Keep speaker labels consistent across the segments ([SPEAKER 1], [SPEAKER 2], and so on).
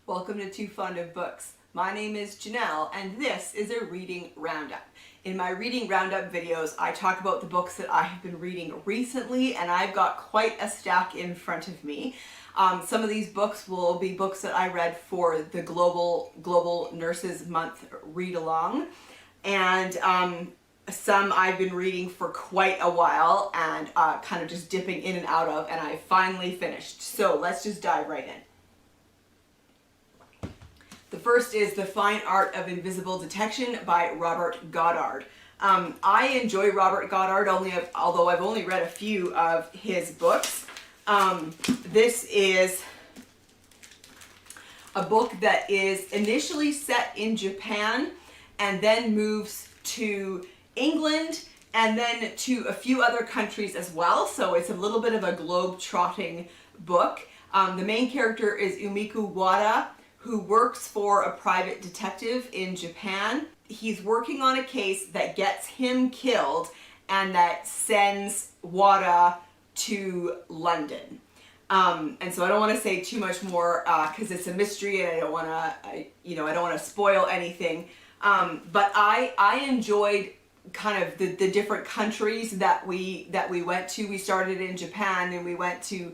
[SPEAKER 1] Welcome to Too Fond of Books. My name is Janelle and this is a reading roundup. In my reading roundup videos, I talk about the books that I have been reading recently, and I've got quite a stack in front of me. Some of these books will be books that I read for the Global Nurses Month read along, and some I've been reading for quite a while and kind of just dipping in and out of, and I finally finished. So let's just dive right in. The first is The Fine Art of Invisible Detection by Robert Goddard. I enjoy Robert Goddard, although I've only read a few of his books. This is a book that is initially set in Japan and then moves to England and then to a few other countries as well. So it's a little bit of a globe-trotting book. The main character is Umiko Wada, who works for a private detective in Japan. He's working on a case that gets him killed and that sends Wada to London. And so I don't want to say too much more because it's a mystery and I don't want to spoil anything. But I enjoyed kind of the different countries that we went to. We started in Japan and we went to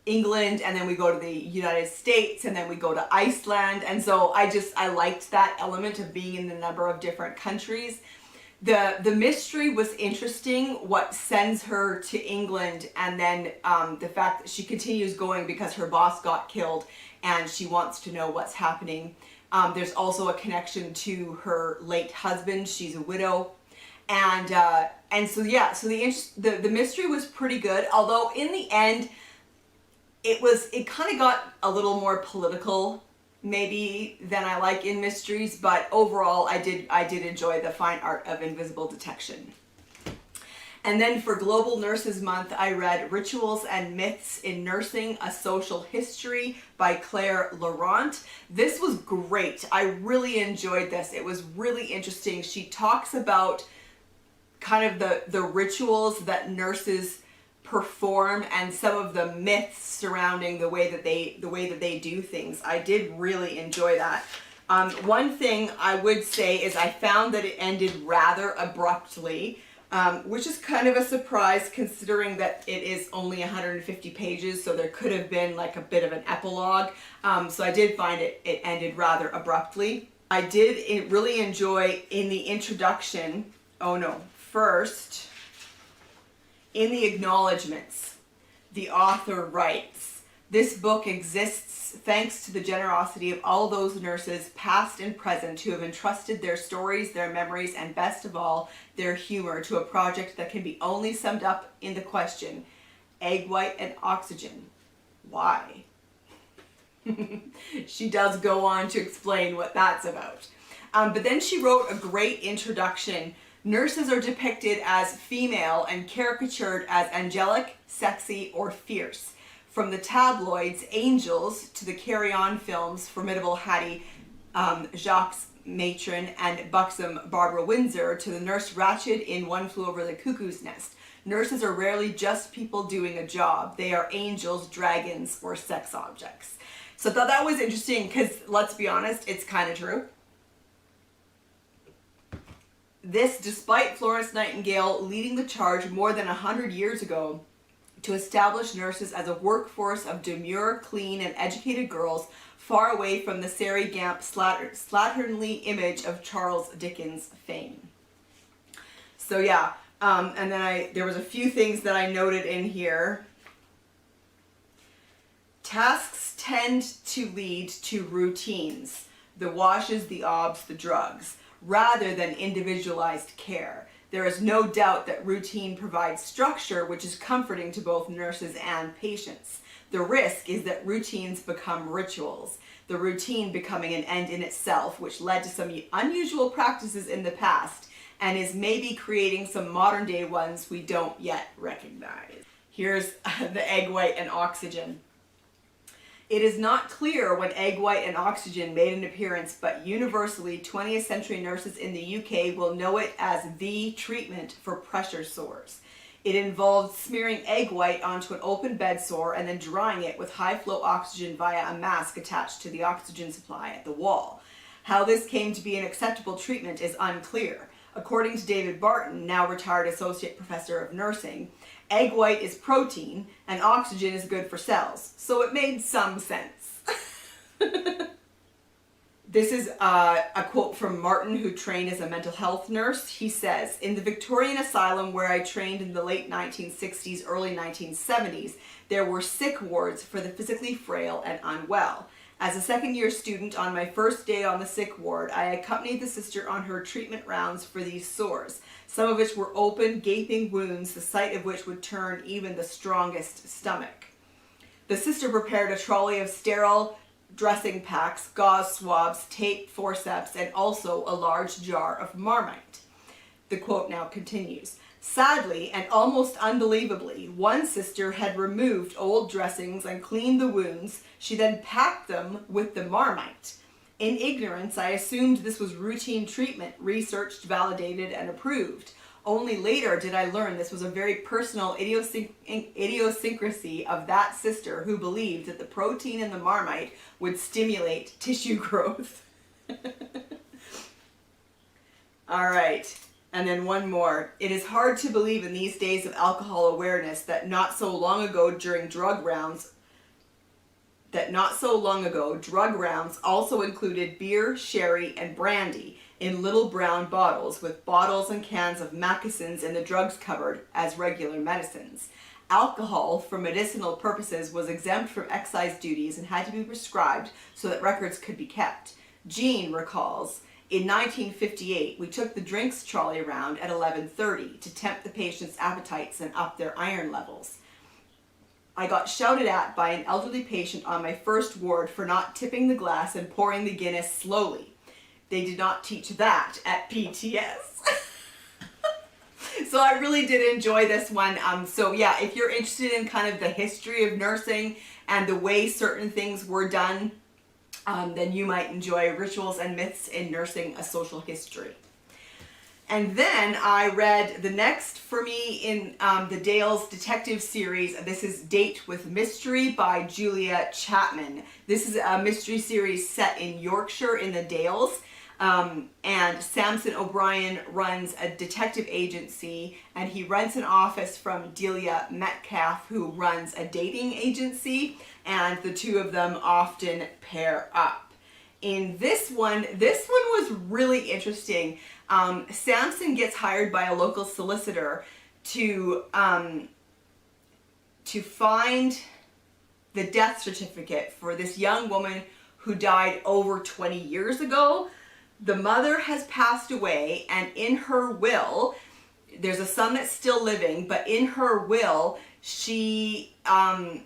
[SPEAKER 1] England, and then we go to the United States, and then we go to Iceland. And so I liked that element of being in a number of different countries. The mystery was interesting, what sends her to England, and then the fact that she continues going because her boss got killed and she wants to know what's happening. There's also a connection to her late husband. She's a widow. And so yeah, so the mystery was pretty good, although in the end it kind of got a little more political maybe than I like in mysteries, but overall I did enjoy The Fine Art of Invisible Detection. And then for Global Nurses Month, I read Rituals and Myths in Nursing, A Social History by Laurent. This was great. I really enjoyed this. It was really interesting. She talks about kind of the rituals that nurses perform and some of the myths surrounding the way that they do things. I did really enjoy that. One thing I would say is I found that it ended rather abruptly, which is kind of a surprise considering that it is only 150 pages, so there could have been like a bit of an epilogue. So I did find it ended rather abruptly. I did really enjoy in the introduction, first, in the acknowledgements, the author writes, "This book exists thanks to the generosity of all those nurses, past and present, who have entrusted their stories, their memories, and best of all, their humor to a project that can be only summed up in the question, egg white and oxygen. Why?" She does go on to explain what that's about. But then she wrote a great introduction. Nurses are depicted as female and caricatured as angelic, sexy, or fierce. From the tabloids, angels, to the carry-on films, formidable Hattie, Jacques Matron, and buxom Barbara Windsor, to the nurse Ratched in One Flew Over the Cuckoo's Nest. Nurses are rarely just people doing a job. They are angels, dragons, or sex objects. So I thought that was interesting because, let's be honest, it's kind of true. This despite Florence Nightingale leading the charge more than 100 years ago to establish nurses as a workforce of demure, clean, and educated girls far away from the Sari Gamp slatternly image of Charles Dickens fame. So yeah, and then there was a few things that I noted in here. Tasks tend to lead to routines, the washes, the obs, the drugs, rather than individualized care. There is no doubt that routine provides structure, which is comforting to both nurses and patients. The risk is that routines become rituals, the routine becoming an end in itself, which led to some unusual practices in the past and is maybe creating some modern day ones we don't yet recognize. Here's the egg white and oxygen. It is not clear when egg white and oxygen made an appearance, but universally 20th century nurses in the UK will know it as the treatment for pressure sores. It involved smearing egg white onto an open bed sore and then drying it with high flow oxygen via a mask attached to the oxygen supply at the wall. How this came to be an acceptable treatment is unclear. According to David Barton, now retired associate professor of nursing, egg white is protein and oxygen is good for cells, so it made some sense. This is a quote from Martin, who trained as a mental health nurse. He says, "In the Victorian asylum where I trained in the late 1960s, early 1970s, there were sick wards for the physically frail and unwell. As a second-year student, on my first day on the sick ward, I accompanied the sister on her treatment rounds for these sores, some of which were open, gaping wounds, the sight of which would turn even the strongest stomach. The sister prepared a trolley of sterile dressing packs, gauze swabs, tape, forceps, and also a large jar of Marmite." The quote now continues. "Sadly, and almost unbelievably, one sister had removed old dressings and cleaned the wounds. She then packed them with the Marmite. In ignorance, I assumed this was routine treatment, researched, validated, and approved. Only later did I learn this was a very personal idiosyncrasy of that sister who believed that the protein in the Marmite would stimulate tissue growth." All right. And then one more. "It is hard to believe in these days of alcohol awareness that not so long ago drug rounds also included beer, sherry, and brandy in little brown bottles, with bottles and cans of moccasins in the drugs cupboard as regular medicines. Alcohol for medicinal purposes was exempt from excise duties and had to be prescribed so that records could be kept. Jean recalls, in 1958, we took the drinks trolley around at 11:30 to tempt the patients' appetites and up their iron levels. I got shouted at by an elderly patient on my first ward for not tipping the glass and pouring the Guinness slowly. They did not teach that at PTS." So I really did enjoy this one. So yeah, if you're interested in kind of the history of nursing and the way certain things were done, then you might enjoy Rituals and Myths in Nursing, A Social History. And then I read the next for me in the Dales detective series. This is Date with Mystery by Julia Chapman. This is a mystery series set in Yorkshire in the Dales. And Samson O'Brien runs a detective agency, and he rents an office from Delia Metcalf, who runs a dating agency, and the two of them often pair up. In this one was really interesting. Samson gets hired by a local solicitor to find the death certificate for this young woman who died over 20 years ago. The mother has passed away, and in her will, there's a son that's still living, but in her will, she, and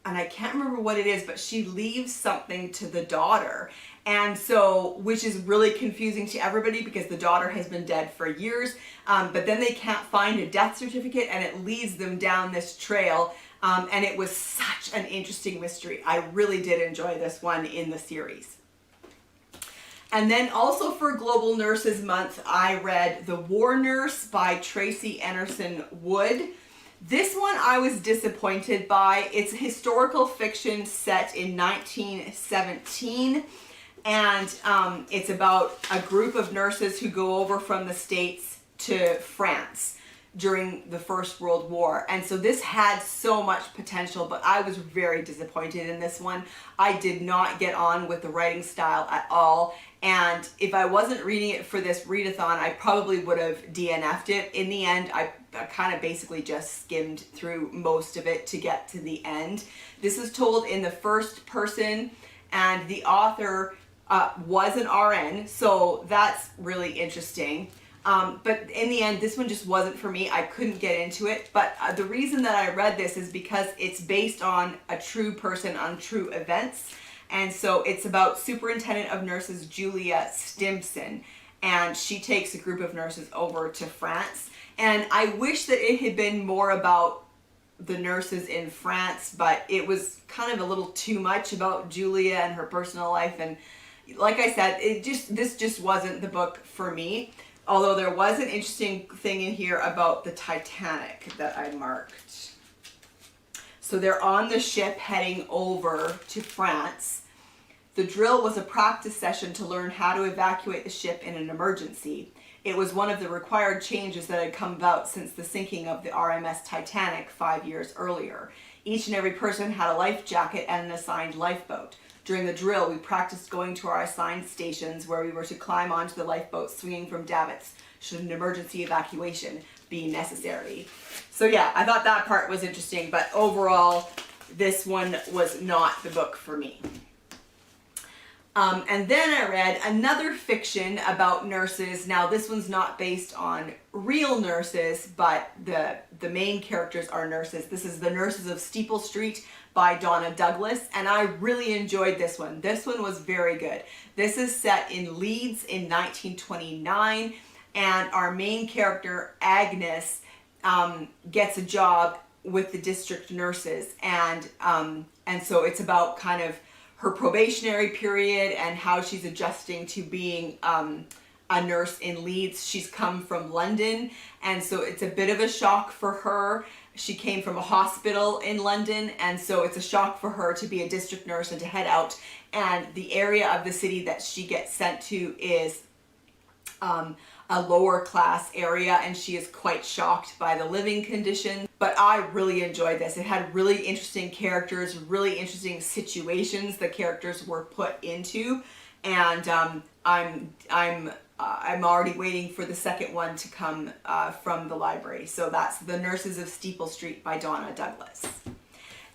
[SPEAKER 1] I can't remember what it is, but she leaves something to the daughter. And so, which is really confusing to everybody because the daughter has been dead for years, but then they can't find a death certificate, and it leads them down this trail. And it was such an interesting mystery. I really did enjoy this one in the series. And then also for Global Nurses Month, I read The War Nurse by Tracey Enerson Wood. This one I was disappointed by. It's a historical fiction set in 1917, and it's about a group of nurses who go over from the States to France during the First World War. And so this had so much potential, but I was very disappointed in this one. I did not get on with the writing style at all. And if I wasn't reading it for this readathon, I probably would have DNF'd it. In the end, I kind of basically just skimmed through most of it to get to the end. This is told in the first person, and the author was an RN, so that's really interesting. But in the end, this one just wasn't for me. I couldn't get into it. But the reason that I read this is because it's based on a true person, on true events. And so it's about Superintendent of Nurses Julia Stimson. And she takes a group of nurses over to France. And I wish that it had been more about the nurses in France, but it was kind of a little too much about Julia and her personal life. And like I said, this just wasn't the book for me. Although there was an interesting thing in here about the Titanic that I marked. So they're on the ship heading over to France. The drill was a practice session to learn how to evacuate the ship in an emergency. It was one of the required changes that had come about since the sinking of the RMS Titanic 5 years earlier. Each and every person had a life jacket and an assigned lifeboat. During the drill, we practiced going to our assigned stations where we were to climb onto the lifeboat swinging from davits should an emergency evacuation be necessary. So yeah, I thought that part was interesting, but overall, this one was not the book for me. And then I read another fiction about nurses. Now this one's not based on real nurses, but the main characters are nurses. This is The Nurses of Steeple Street by Donna Douglas, and I really enjoyed this one. This one was very good. This is set in Leeds in 1929, and our main character, Agnes, gets a job with the district nurses, and so it's about kind of her probationary period and how she's adjusting to being a nurse in Leeds. She's come from London, and so it's a bit of a shock for her. She came from a hospital in London, and so it's a shock for her to be a district nurse and to head out. And the area of the city that she gets sent to is a lower class area, and she is quite shocked by the living conditions. But I really enjoyed this. It had really interesting characters, really interesting situations the characters were put into, and I'm already waiting for the second one to come from the library. So that's The Nurses of Steeple Street by Donna Douglas.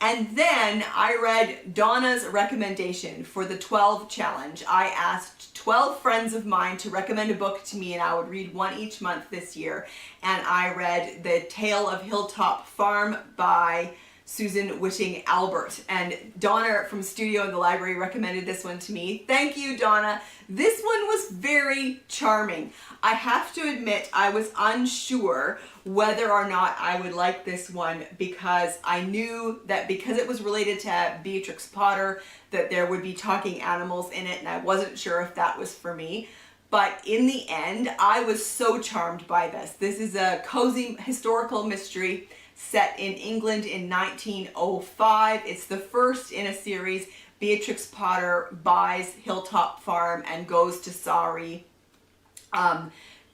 [SPEAKER 1] And then I read Donna's recommendation for the 12 challenge. I asked 12 friends of mine to recommend a book to me, and I would read one each month this year. And I read The Tale of Hilltop Farm by Susan Wittig Albert. And Donna from Studio in the Library recommended this one to me. Thank you, Donna. This one was very charming. I have to admit I was unsure whether or not I would like this one, because I knew that because it was related to Beatrix Potter that there would be talking animals in it, and I wasn't sure if that was for me. But in the end, I was so charmed by this. This is a cozy historical mystery set in England in 1905. It's the first in a series. Beatrix Potter buys Hilltop Farm and goes to Surrey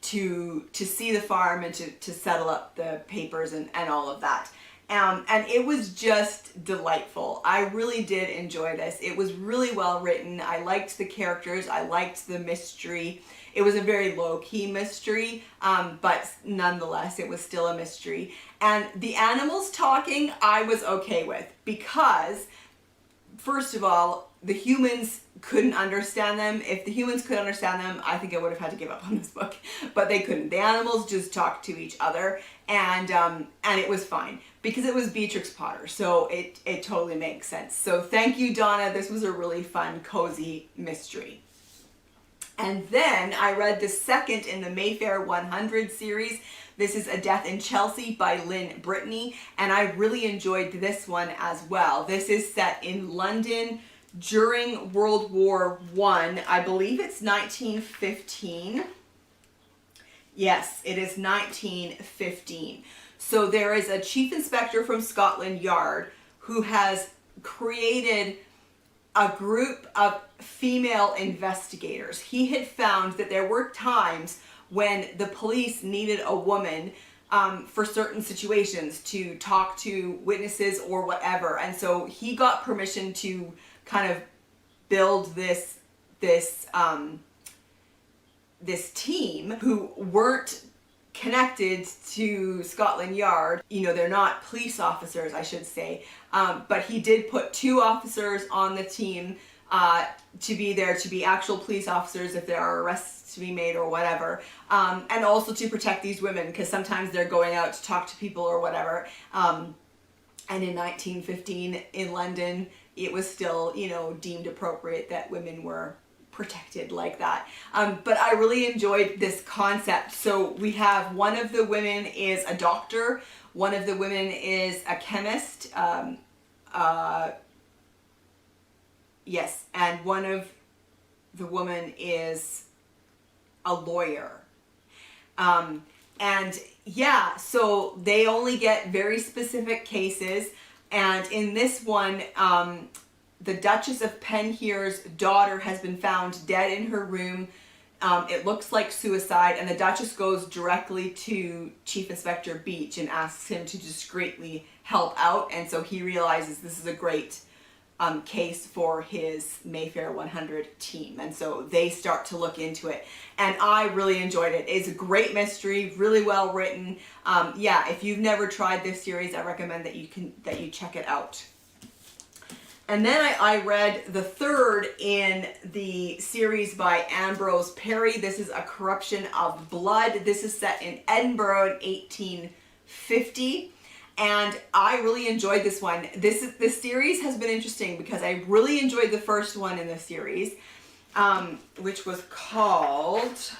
[SPEAKER 1] to see the farm and to settle up the papers and all of that. And it was just delightful. I really did enjoy this. It was really well written. I liked the characters. I liked the mystery. It was a very low-key mystery, but nonetheless, it was still a mystery. And the animals talking, I was okay with, because, first of all, the humans couldn't understand them. If the humans could understand them, I think I would have had to give up on this book, but they couldn't. The animals just talked to each other, and it was fine, because it was Beatrix Potter, so it totally makes sense. So thank you, Donna. This was a really fun, cozy mystery. And then I read the second in the Mayfair 100 series. This is A Death in Chelsea by Lynn Brittney, and I really enjoyed this one as well. This is set in London during World War I believe it's 1915. Yes, it is 1915. So there is a chief inspector from Scotland Yard who has created a group of female investigators. He had found that there were times when the police needed a woman for certain situations to talk to witnesses or whatever. And so he got permission to kind of build this team who weren't connected to Scotland Yard. You know, they're not police officers, I should say. But he did put 2 officers on the team to be there, to be actual police officers if there are arrests to be made or whatever. And also to protect these women, because sometimes they're going out to talk to people or whatever. And in 1915 in London, it was still, you know, deemed appropriate that women were protected like that. But I really enjoyed this concept. So we have one of the women is a doctor, one of the women is a chemist, yes, and one of the women is a lawyer. And yeah, so they only get very specific cases. And in this one, the Duchess of Penhere's daughter has been found dead in her room. It looks like suicide, and the Duchess goes directly to Chief Inspector Beach and asks him to discreetly help out. And so he realizes this is a great case for his Mayfair 100 team, and so they start to look into it, and I really enjoyed it. It's a great mystery, really well written. Yeah, if you've never tried this series, I recommend that you check it out. And then I read the third in the series by Ambrose Parry. This is A Corruption of Blood. This is set in Edinburgh in 1850. And I really enjoyed this one. This series has been interesting because I really enjoyed the first one in the series, which was called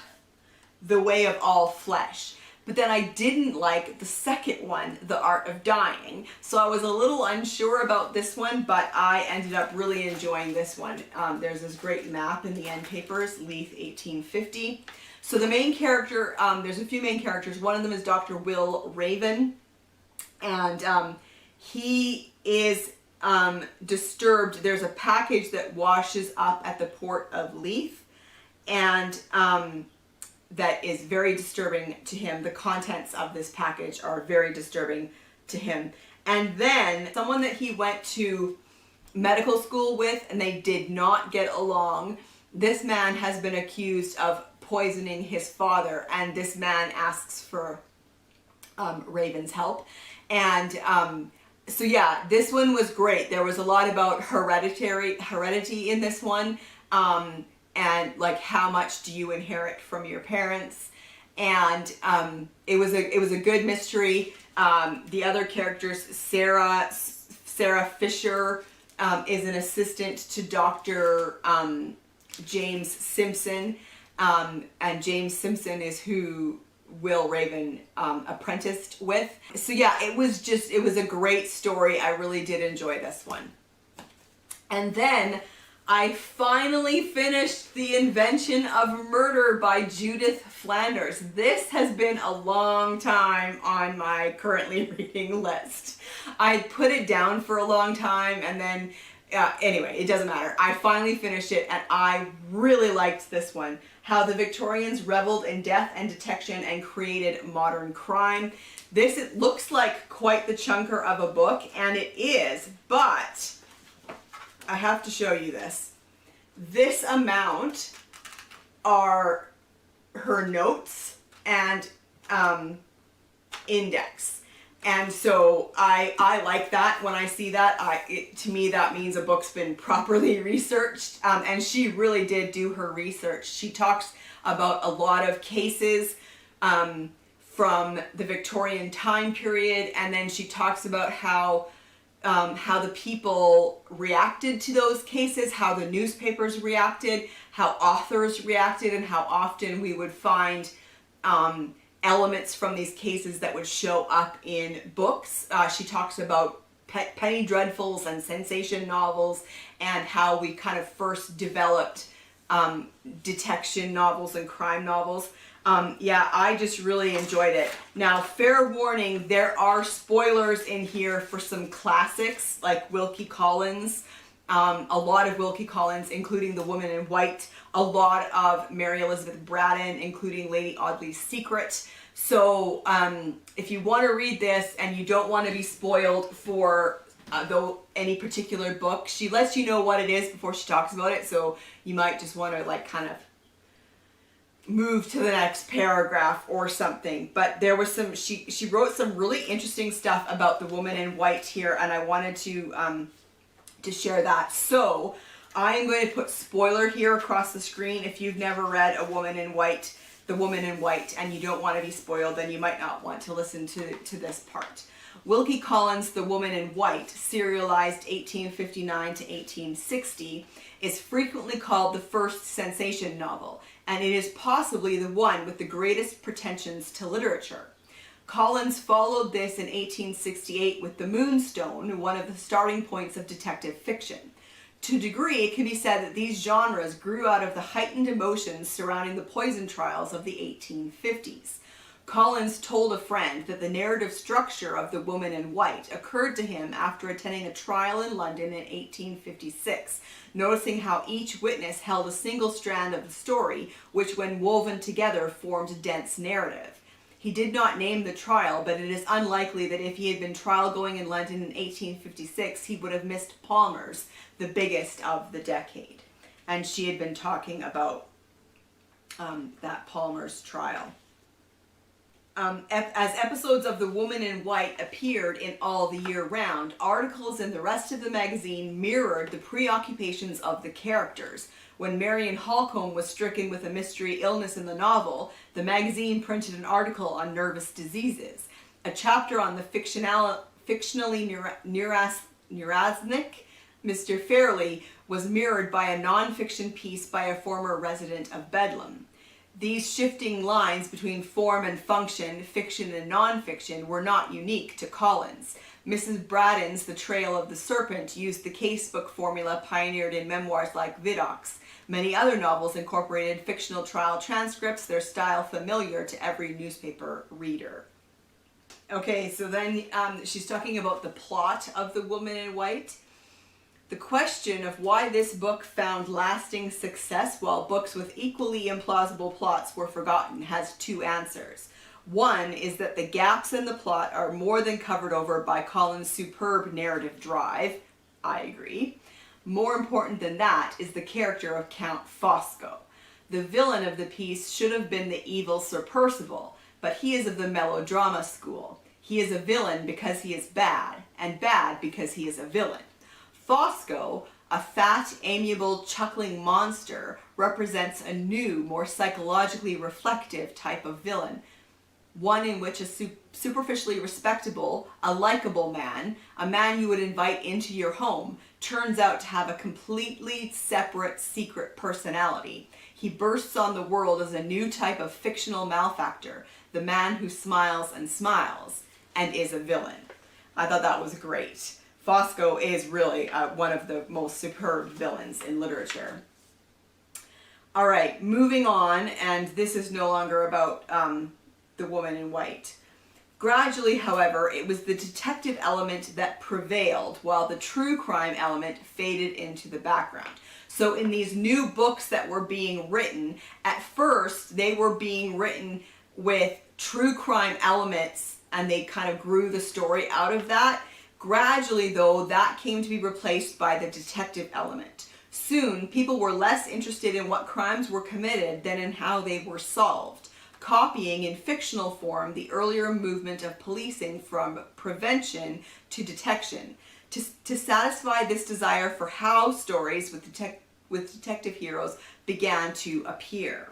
[SPEAKER 1] The Way of All Flesh. But then I didn't like the second one, The Art of Dying. So I was a little unsure about this one, but I ended up really enjoying this one. There's this great map in the end papers, Leith 1850. So the main character, there's a few main characters. One of them is Dr. Will Raven. And he is disturbed. There's a package that washes up at the port of Leith, and that is very disturbing to him. The contents of this package are very disturbing to him. And then someone that he went to medical school with, and they did not get along. This man has been accused of poisoning his father, and this man asks for Raven's help. And so yeah, this one was great. There was a lot about heredity in this one, and like how much do you inherit from your parents. And it was a good mystery. The other characters, Sarah Fisher is an assistant to Dr. James Simpson, and James Simpson is who Will Raven apprenticed with. So yeah, it was a great story. I really did enjoy this one. And then I finally finished The Invention of Murder by Judith Flanders. This has been a long time on my currently reading list. I put it down for a long time, and then anyway, it doesn't matter. I finally finished it, and I really liked this one. How the Victorians reveled in death and detection and created modern crime. It looks like quite the chunker of a book, and it is, but I have to show you this. This amount are her notes and index. And so I like that. When I see that, to me that means a book's been properly researched. And she really did do her research. She talks about a lot of cases from the Victorian time period, and then she talks about how the people reacted to those cases, how the newspapers reacted, how authors reacted, and how often we would find elements from these cases that would show up in books. She talks about penny dreadfuls and sensation novels, and how we kind of first developed detection novels and crime novels. Yeah, I just really enjoyed it. Now, fair warning, there are spoilers in here for some classics like Wilkie Collins, a lot of Wilkie Collins, including The Woman in White, a lot of Mary Elizabeth Braddon, including Lady Audley's Secret. So if you want to read this and you don't want to be spoiled for any particular book, she lets you know what it is before she talks about it, so you might just want to like kind of move to the next paragraph or something. But there was some, she wrote some really interesting stuff about The Woman in White here, and I wanted to share that. So I am going to put spoiler here across the screen. If you've never read The Woman in White, and you don't want to be spoiled, then you might not want to listen to this part. Wilkie Collins' The Woman in White, serialized 1859 to 1860, is frequently called the first sensation novel, and it is possibly the one with the greatest pretensions to literature. Collins followed this in 1868 with The Moonstone, one of the starting points of detective fiction. To a degree, it can be said that these genres grew out of the heightened emotions surrounding the poison trials of the 1850s. Collins told a friend that the narrative structure of The Woman in White occurred to him after attending a trial in London in 1856, noticing how each witness held a single strand of the story, which when woven together formed a dense narrative. He did not name the trial, but it is unlikely that if he had been trial going in London in 1856, he would have missed Palmer's, the biggest of the decade. And she had been talking about that Palmer's trial. As episodes of The Woman in White appeared in All the Year Round, articles in the rest of the magazine mirrored the preoccupations of the characters. When Marion Halcombe was stricken with a mystery illness in the novel, the magazine printed an article on nervous diseases. A chapter on the fictionally neurasthenic Mr. Fairley was mirrored by a non-fiction piece by a former resident of Bedlam. These shifting lines between form and function, fiction and non-fiction, were not unique to Collins. Mrs. Braddon's The Trail of the Serpent used the casebook formula pioneered in memoirs like Vidocq's. Many other novels incorporated fictional trial transcripts, their style familiar to every newspaper reader. Okay, so then she's talking about the plot of The Woman in White. The question of why this book found lasting success while books with equally implausible plots were forgotten has two answers. One is that the gaps in the plot are more than covered over by Collins' superb narrative drive. I agree. More important than that is the character of Count Fosco. The villain of the piece should have been the evil Sir Percival, but he is of the melodrama school. He is a villain because he is bad, and bad because he is a villain. Fosco, a fat, amiable, chuckling monster, represents a new, more psychologically reflective type of villain. One in which a superficially respectable, a likable man, a man you would invite into your home, turns out to have a completely separate, secret personality. He bursts on the world as a new type of fictional malefactor, the man who smiles, and is a villain. I thought that was great. Fosco is really one of the most superb villains in literature. All right, moving on, and this is no longer about The Woman in White. Gradually, however, it was the detective element that prevailed, while the true crime element faded into the background. So in these new books that were being written, at first they were being written with true crime elements, and they kind of grew the story out of that. Gradually, though, that came to be replaced by the detective element. Soon, people were less interested in what crimes were committed than in how they were solved, copying in fictional form the earlier movement of policing from prevention to detection. To satisfy this desire for how stories with detective heroes began to appear.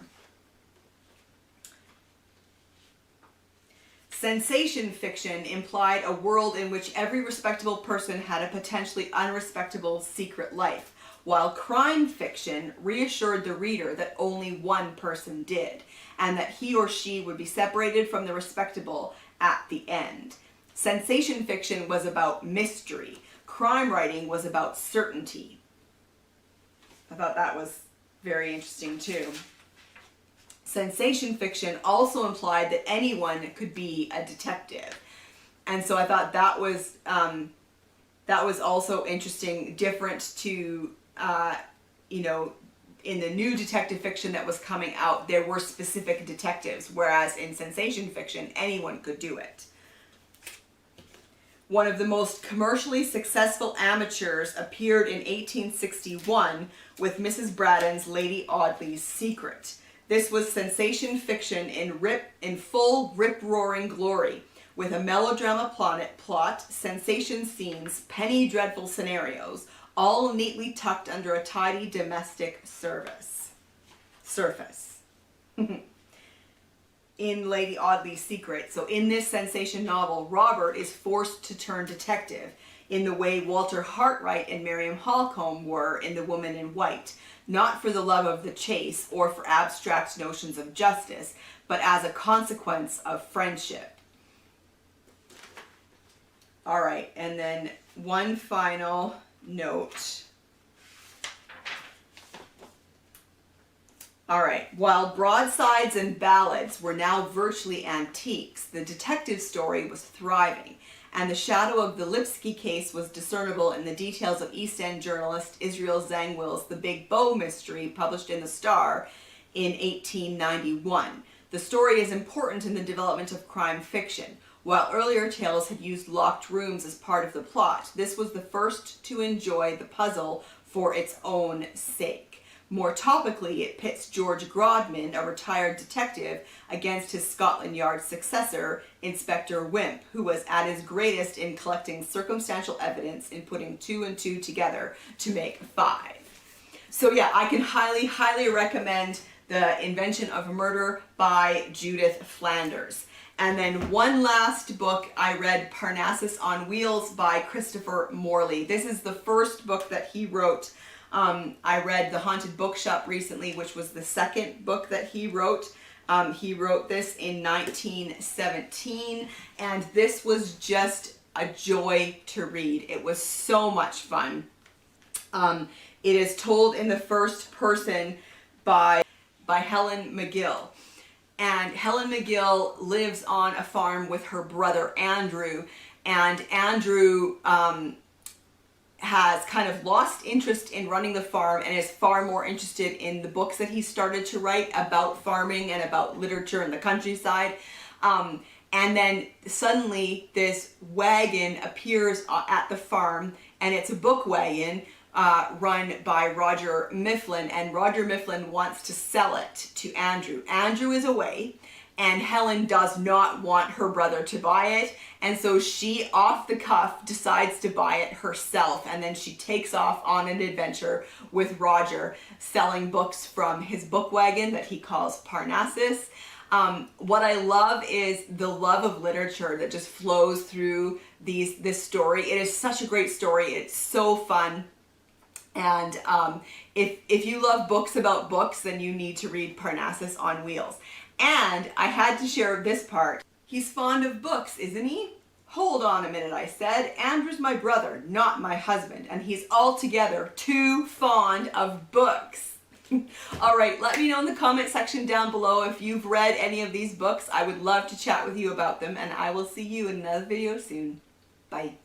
[SPEAKER 1] Sensation fiction implied a world in which every respectable person had a potentially unrespectable secret life, while crime fiction reassured the reader that only one person did, and that he or she would be separated from the respectable at the end. Sensation fiction was about mystery. Crime writing was about certainty. I thought that was very interesting too. Sensation fiction also implied that anyone could be a detective. And so I thought that was also interesting, different to, in the new detective fiction that was coming out, there were specific detectives, whereas in sensation fiction, anyone could do it. One of the most commercially successful amateurs appeared in 1861 with Mrs. Braddon's Lady Audley's Secret. This was sensation fiction in full rip-roaring glory, with a melodrama plot, sensation scenes, penny dreadful scenarios, all neatly tucked under a tidy domestic surface. In Lady Audley's Secret, so in this sensation novel, Robert is forced to turn detective in the way Walter Hartright and Miriam Halcombe were in The Woman in White, not for the love of the chase or for abstract notions of justice, but as a consequence of friendship. All right, and then one final note. All right, while broadsides and ballads were now virtually antiques, the detective story was thriving, and the shadow of the Lipsky case was discernible in the details of East End journalist Israel Zangwill's The Big Bow Mystery, published in the Star in 1891. The story is important in the development of crime fiction. While earlier tales had used locked rooms as part of the plot, this was the first to enjoy the puzzle for its own sake. More topically, it pits George Grodman, a retired detective, against his Scotland Yard successor, Inspector Wimp, who was at his greatest in collecting circumstantial evidence and putting 2 and 2 together to make 5. So yeah, I can highly, highly recommend The Invention of Murder by Judith Flanders. And then one last book, I read Parnassus on Wheels by Christopher Morley. This is the first book that he wrote. I read The Haunted Bookshop recently, which was the second book that he wrote. He wrote this in 1917, and this was just a joy to read. It was so much fun. It is told in the first person by Helen McGill. And Helen McGill lives on a farm with her brother Andrew, and Andrew has kind of lost interest in running the farm and is far more interested in the books that he started to write about farming and about literature in the countryside. And then suddenly this wagon appears at the farm, and it's a book wagon run by Roger Mifflin, and Roger Mifflin wants to sell it to Andrew. Andrew is away, and Helen does not want her brother to buy it, and so she, off the cuff, decides to buy it herself, and then she takes off on an adventure with Roger, selling books from his book wagon that he calls Parnassus. What I love is the love of literature that just flows through this story. It is such a great story. It's so fun. And if you love books about books, then you need to read Parnassus on Wheels. And I had to share this part. He's fond of books, isn't he? Hold on a minute, I said. Andrew's my brother, not my husband, and he's altogether too fond of books. All right, let me know in the comment section down below if you've read any of these books. I would love to chat with you about them, and I will see you in another video soon. Bye.